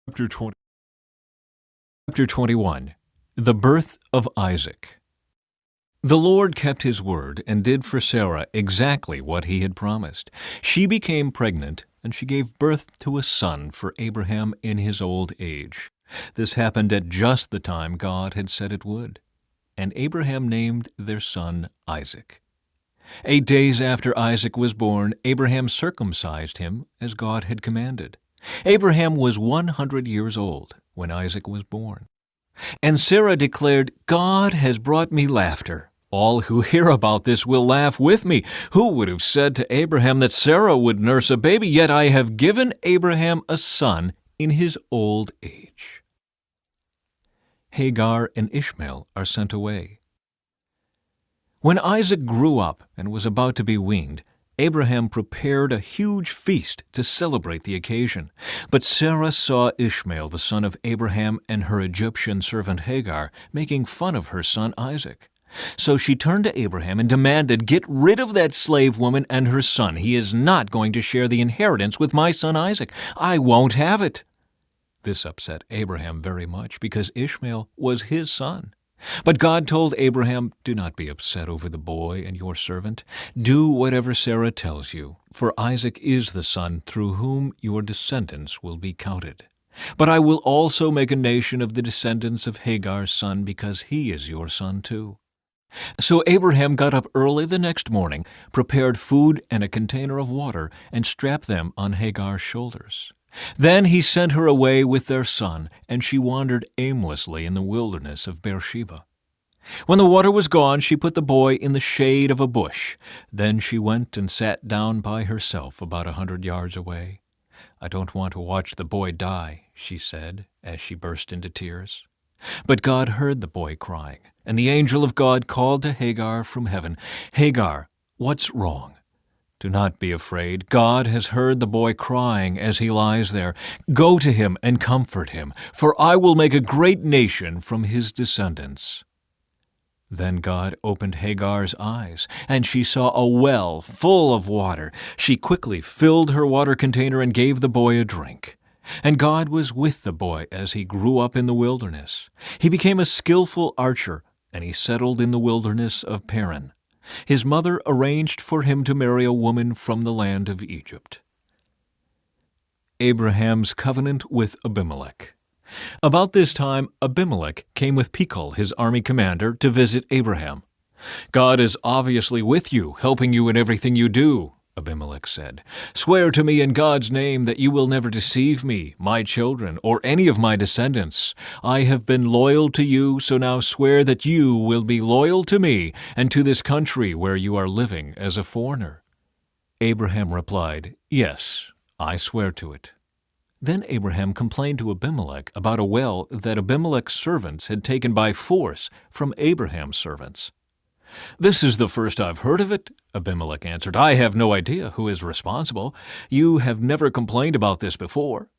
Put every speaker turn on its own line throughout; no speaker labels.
Chapter 20. Chapter 21. The birth of Isaac. The Lord kept his word and did for Sarah exactly what he had promised. She became pregnant, and she gave birth to a son for Abraham in his old age. This happened at just the time God had said it would. And Abraham named their son Isaac. 8 days after Isaac was born, Abraham circumcised him as God had commanded. Abraham was 100 years old when Isaac was born. And Sarah declared, "God has brought me laughter. All who hear about this will laugh with me. Who would have said to Abraham that Sarah would nurse a baby? Yet I have given Abraham a son in his old age." Hagar and Ishmael are sent away. When Isaac grew up and was about to be weaned, Abraham prepared a huge feast to celebrate the occasion. But Sarah saw Ishmael, the son of Abraham, and her Egyptian servant Hagar making fun of her son Isaac. So she turned to Abraham and demanded, "Get rid of that slave woman and her son. He is not going to share the inheritance with my son Isaac. I won't have it." This upset Abraham very much because Ishmael was his son. But God told Abraham, "Do not be upset over the boy and your servant. Do whatever Sarah tells you, for Isaac is the son through whom your descendants will be counted. But I will also make a nation of the descendants of Hagar's son, because he is your son too." So Abraham got up early the next morning, prepared food and a container of water, and strapped them on Hagar's shoulders. Then he sent her away with their son, and she wandered aimlessly in the wilderness of Beersheba. When the water was gone, she put the boy in the shade of a bush. Then she went and sat down by herself about 100 yards away. "I don't want to watch the boy die," she said, as she burst into tears. But God heard the boy crying, and the angel of God called to Hagar from heaven, "Hagar, what's wrong? Do not be afraid. God has heard the boy crying as he lies there. Go to him and comfort him, for I will make a great nation from his descendants." Then God opened Hagar's eyes, and she saw a well full of water. She quickly filled her water container and gave the boy a drink. And God was with the boy as he grew up in the wilderness. He became a skillful archer, and he settled in the wilderness of Paran. His mother arranged for him to marry a woman from the land of Egypt. Abraham's covenant with Abimelech. About this time, Abimelech came with Phicol, his army commander, to visit Abraham. "God is obviously with you, helping you in everything you do," Abimelech said. "Swear to me in God's name that you will never deceive me, my children, or any of my descendants. I have been loyal to you, so now swear that you will be loyal to me and to this country where you are living as a foreigner." Abraham replied, "Yes, I swear to it." Then Abraham complained to Abimelech about a well that Abimelech's servants had taken by force from Abraham's servants. "This is the first I've heard of it," Abimelech answered. "I have no idea who is responsible. You have never complained about this before."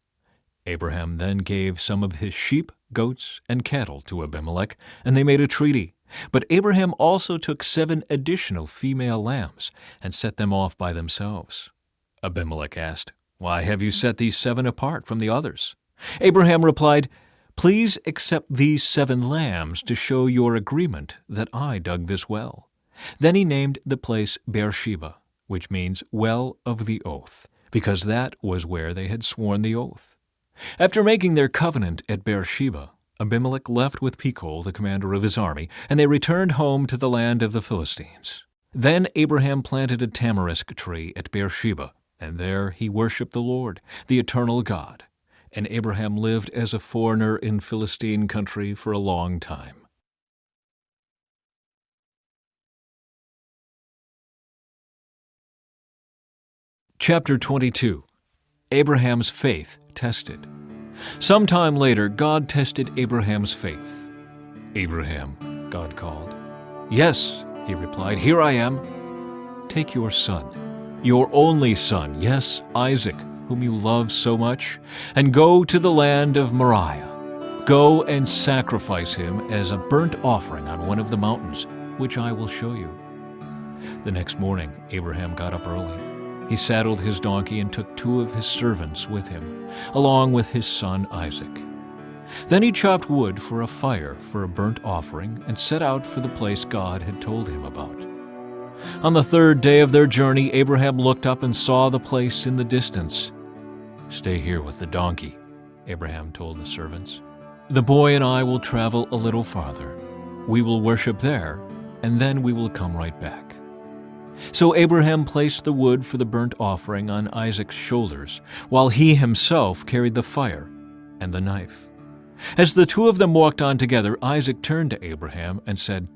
Abraham then gave some of his sheep, goats, and cattle to Abimelech, and they made a treaty. But Abraham also took 7 additional female lambs and set them off by themselves. Abimelech asked, "Why have you set these 7 apart from the others?" Abraham replied, "Please accept these 7 lambs to show your agreement that I dug this well." Then he named the place Beersheba, which means well of the oath, because that was where they had sworn the oath. After making their covenant at Beersheba, Abimelech left with Phicol, the commander of his army, and they returned home to the land of the Philistines. Then Abraham planted a tamarisk tree at Beersheba, and there he worshipped the Lord, the eternal God. And Abraham lived as a foreigner in Philistine country for a long time. Chapter 22. Abraham's faith tested. Sometime later, God tested Abraham's faith. "Abraham," God called. "Yes," he replied, "here I am." "Take your son, your only son, yes, Isaac, whom you love so much, and go to the land of Moriah. Go and sacrifice him as a burnt offering on one of the mountains, which I will show you." The next morning, Abraham got up early. He saddled his donkey and took 2 of his servants with him, along with his son Isaac. Then he chopped wood for a fire for a burnt offering and set out for the place God had told him about. On the 3rd day of their journey, Abraham looked up and saw the place in the distance. "Stay here with the donkey," Abraham told the servants. "The boy and I will travel a little farther. We will worship there, and then we will come right back." So Abraham placed the wood for the burnt offering on Isaac's shoulders, while he himself carried the fire and the knife. As the 2 of them walked on together, Isaac turned to Abraham and said,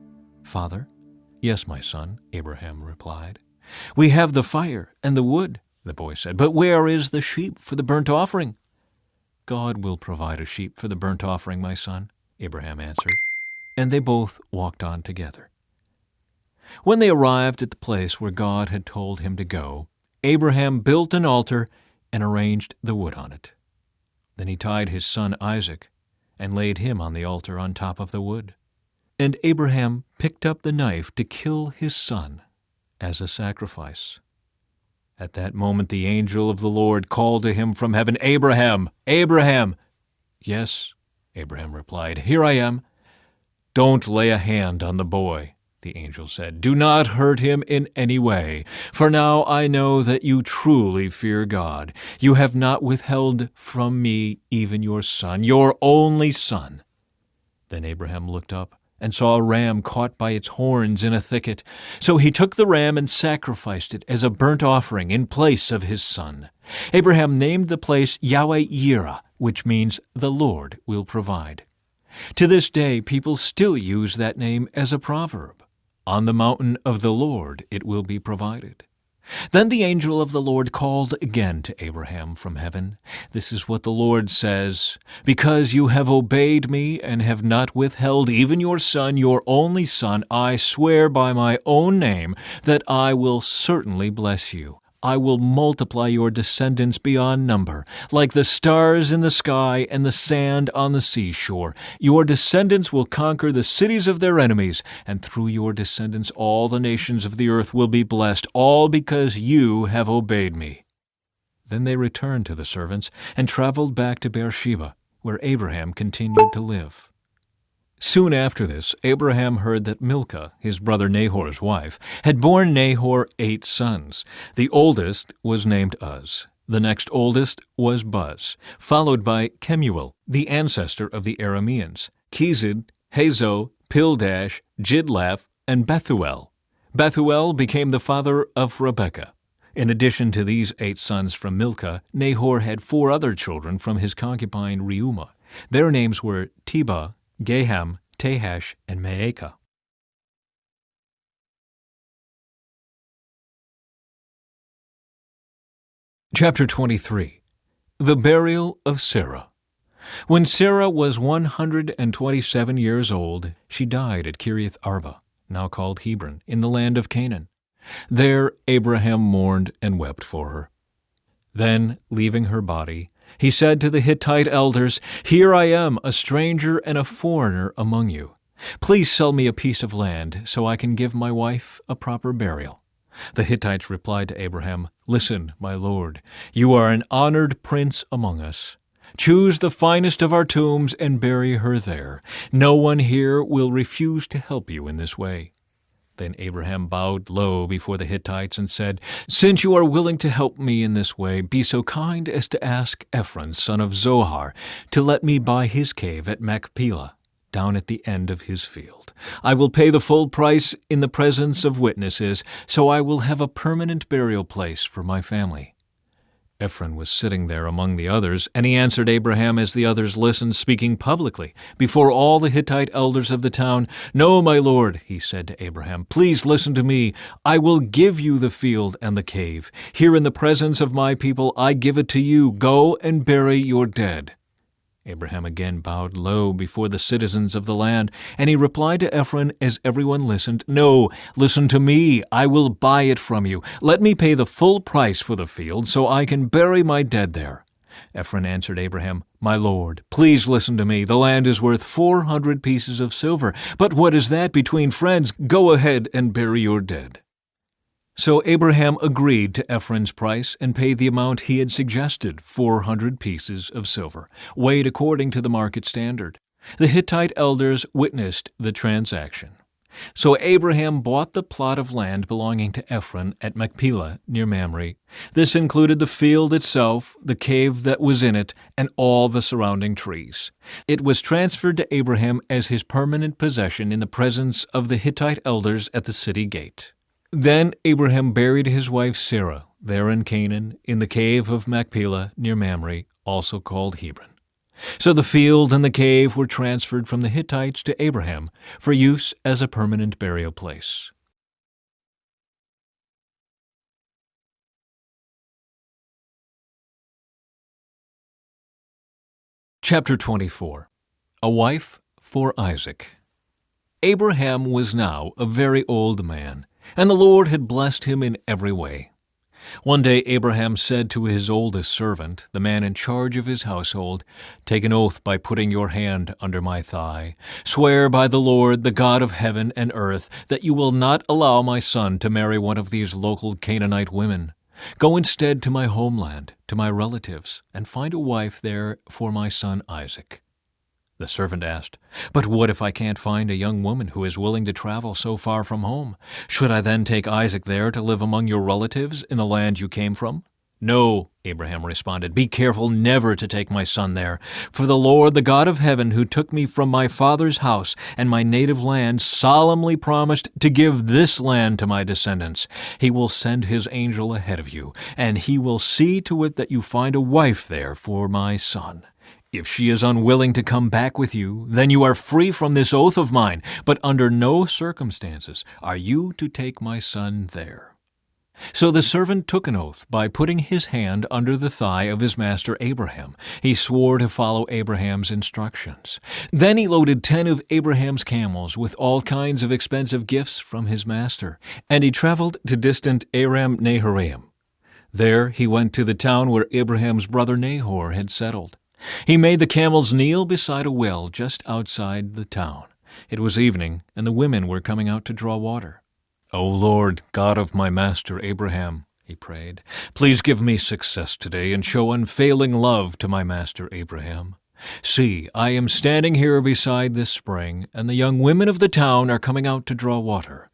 "Father?" "Yes, my son," Abraham replied. "We have the fire and the wood," the boy said, "but where is the sheep for the burnt offering?" "God will provide a sheep for the burnt offering, my son," Abraham answered. And they both walked on together. When they arrived at the place where God had told him to go, Abraham built an altar and arranged the wood on it. Then he tied his son Isaac and laid him on the altar on top of the wood. And Abraham picked up the knife to kill his son as a sacrifice. At that moment the angel of the Lord called to him from heaven, "Abraham, Abraham!" "Yes," Abraham replied, "here I am." "Don't lay a hand on the boy," the angel said. "Do not hurt him in any way, for now I know that you truly fear God. You have not withheld from me even your son, your only son." Then Abraham looked up and saw a ram caught by its horns in a thicket. So he took the ram and sacrificed it as a burnt offering in place of his son. Abraham named the place Yahweh-Yireh, which means "the Lord will provide." To this day, people still use that name as a proverb. On the mountain of the Lord it will be provided. Then the angel of the Lord called again to Abraham from heaven. "This is what the Lord says, because you have obeyed me and have not withheld even your son, your only son, I swear by my own name that I will certainly bless you. I will multiply your descendants beyond number, like the stars in the sky and the sand on the seashore. Your descendants will conquer the cities of their enemies, and through your descendants all the nations of the earth will be blessed, all because you have obeyed me." Then they returned to the servants and traveled back to Beersheba, where Abraham continued to live. Soon after this, Abraham heard that Milcah, his brother Nahor's wife, had borne Nahor 8 sons. The oldest was named Uz. The next oldest was Buz, followed by Kemuel, the ancestor of the Arameans, Kezid, Hazo, Pildash, Jidlaph, and Bethuel. Bethuel became the father of Rebekah. In addition to these 8 sons from Milcah, Nahor had 4 other children from his concubine Reumah. Their names were Tebah, Gaham, Tahash, and Maacah. Chapter 23. The Burial of Sarah. When Sarah was 127 years old, she died at Kiriath Arba, now called Hebron, in the land of Canaan. There Abraham mourned and wept for her. Then, leaving her body, he said to the Hittite elders, "Here I am, a stranger and a foreigner among you. Please sell me a piece of land so I can give my wife a proper burial." The Hittites replied to Abraham, "Listen, my lord, you are an honored prince among us. Choose the finest of our tombs and bury her there. No one here will refuse to help you in this way." Then Abraham bowed low before the Hittites and said, "Since you are willing to help me in this way, be so kind as to ask Ephron, son of Zohar, to let me buy his cave at Machpelah, down at the end of his field. I will pay the full price in the presence of witnesses, so I will have a permanent burial place for my family." Ephron was sitting there among the others, and he answered Abraham as the others listened, speaking publicly before all the Hittite elders of the town. "No, my lord," he said to Abraham, "please listen to me. I will give you the field and the cave. Here in the presence of my people I give it to you. Go and bury your dead." Abraham again bowed low before the citizens of the land, and he replied to Ephron as everyone listened, "No, listen to me. I will buy it from you. Let me pay the full price for the field so I can bury my dead there." Ephron answered Abraham, "My lord, please listen to me. The land is worth 400 pieces of silver. But what is that between friends? Go ahead and bury your dead." So Abraham agreed to Ephron's price and paid the amount he had suggested, 400 pieces of silver, weighed according to the market standard. The Hittite elders witnessed the transaction. So Abraham bought the plot of land belonging to Ephron at Machpelah near Mamre. This included the field itself, the cave that was in it, and all the surrounding trees. It was transferred to Abraham as his permanent possession in the presence of the Hittite elders at the city gate. Then Abraham buried his wife Sarah there in Canaan, in the cave of Machpelah near Mamre, also called Hebron. So the field and the cave were transferred from the Hittites to Abraham for use as a permanent burial place. Chapter 24. A wife for Isaac. Abraham was now a very old man, and the Lord had blessed him in every way. One day Abraham said to his oldest servant, the man in charge of his household, "Take an oath by putting your hand under my thigh. Swear by the Lord, the God of heaven and earth, that you will not allow my son to marry one of these local Canaanite women. Go instead to my homeland, to my relatives, and find a wife there for my son Isaac." The servant asked, "But what if I can't find a young woman who is willing to travel so far from home? Should I then take Isaac there to live among your relatives in the land you came from?" "No," Abraham responded, "be careful never to take my son there. For the Lord, the God of heaven, who took me from my father's house and my native land, solemnly promised to give this land to my descendants. He will send his angel ahead of you, and he will see to it that you find a wife there for my son. If she is unwilling to come back with you, then you are free from this oath of mine, but under no circumstances are you to take my son there." So the servant took an oath by putting his hand under the thigh of his master Abraham. He swore to follow Abraham's instructions. Then he loaded 10 of Abraham's camels with all kinds of expensive gifts from his master, and he traveled to distant Aram Naharaim. There he went to the town where Abraham's brother Nahor had settled. He made the camels kneel beside a well just outside the town. It was evening, and the women were coming out to draw water. "O Lord, God of my master Abraham," he prayed, "please give me success today and show unfailing love to my master Abraham. See, I am standing here beside this spring, and the young women of the town are coming out to draw water.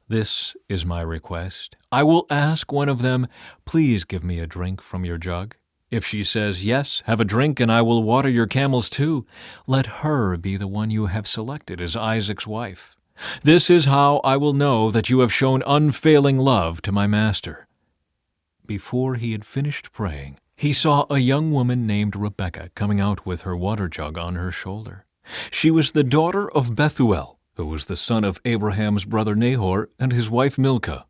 This is my request. I will ask one of them, 'Please give me a drink from your jug.' If she says, 'Yes, have a drink, and I will water your camels too,' let her be the one you have selected as Isaac's wife. This is how I will know that you have shown unfailing love to my master." Before he had finished praying, he saw a young woman named Rebekah coming out with her water jug on her shoulder. She was the daughter of Bethuel, who was the son of Abraham's brother Nahor and his wife Milcah.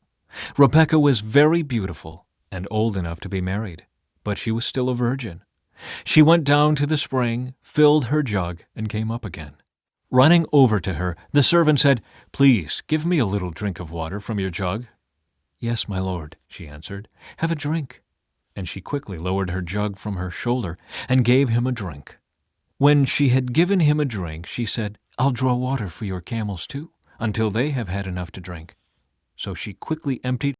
Rebekah was very beautiful and old enough to be married, but she was still a virgin. She went down to the spring, filled her jug, and came up again. Running over to her, the servant said, "Please, give me a little drink of water from your jug." "Yes, my lord," she answered. "Have a drink." And she quickly lowered her jug from her shoulder and gave him a drink. When she had given him a drink, she said, "I'll draw water for your camels too, until they have had enough to drink." So she quickly emptied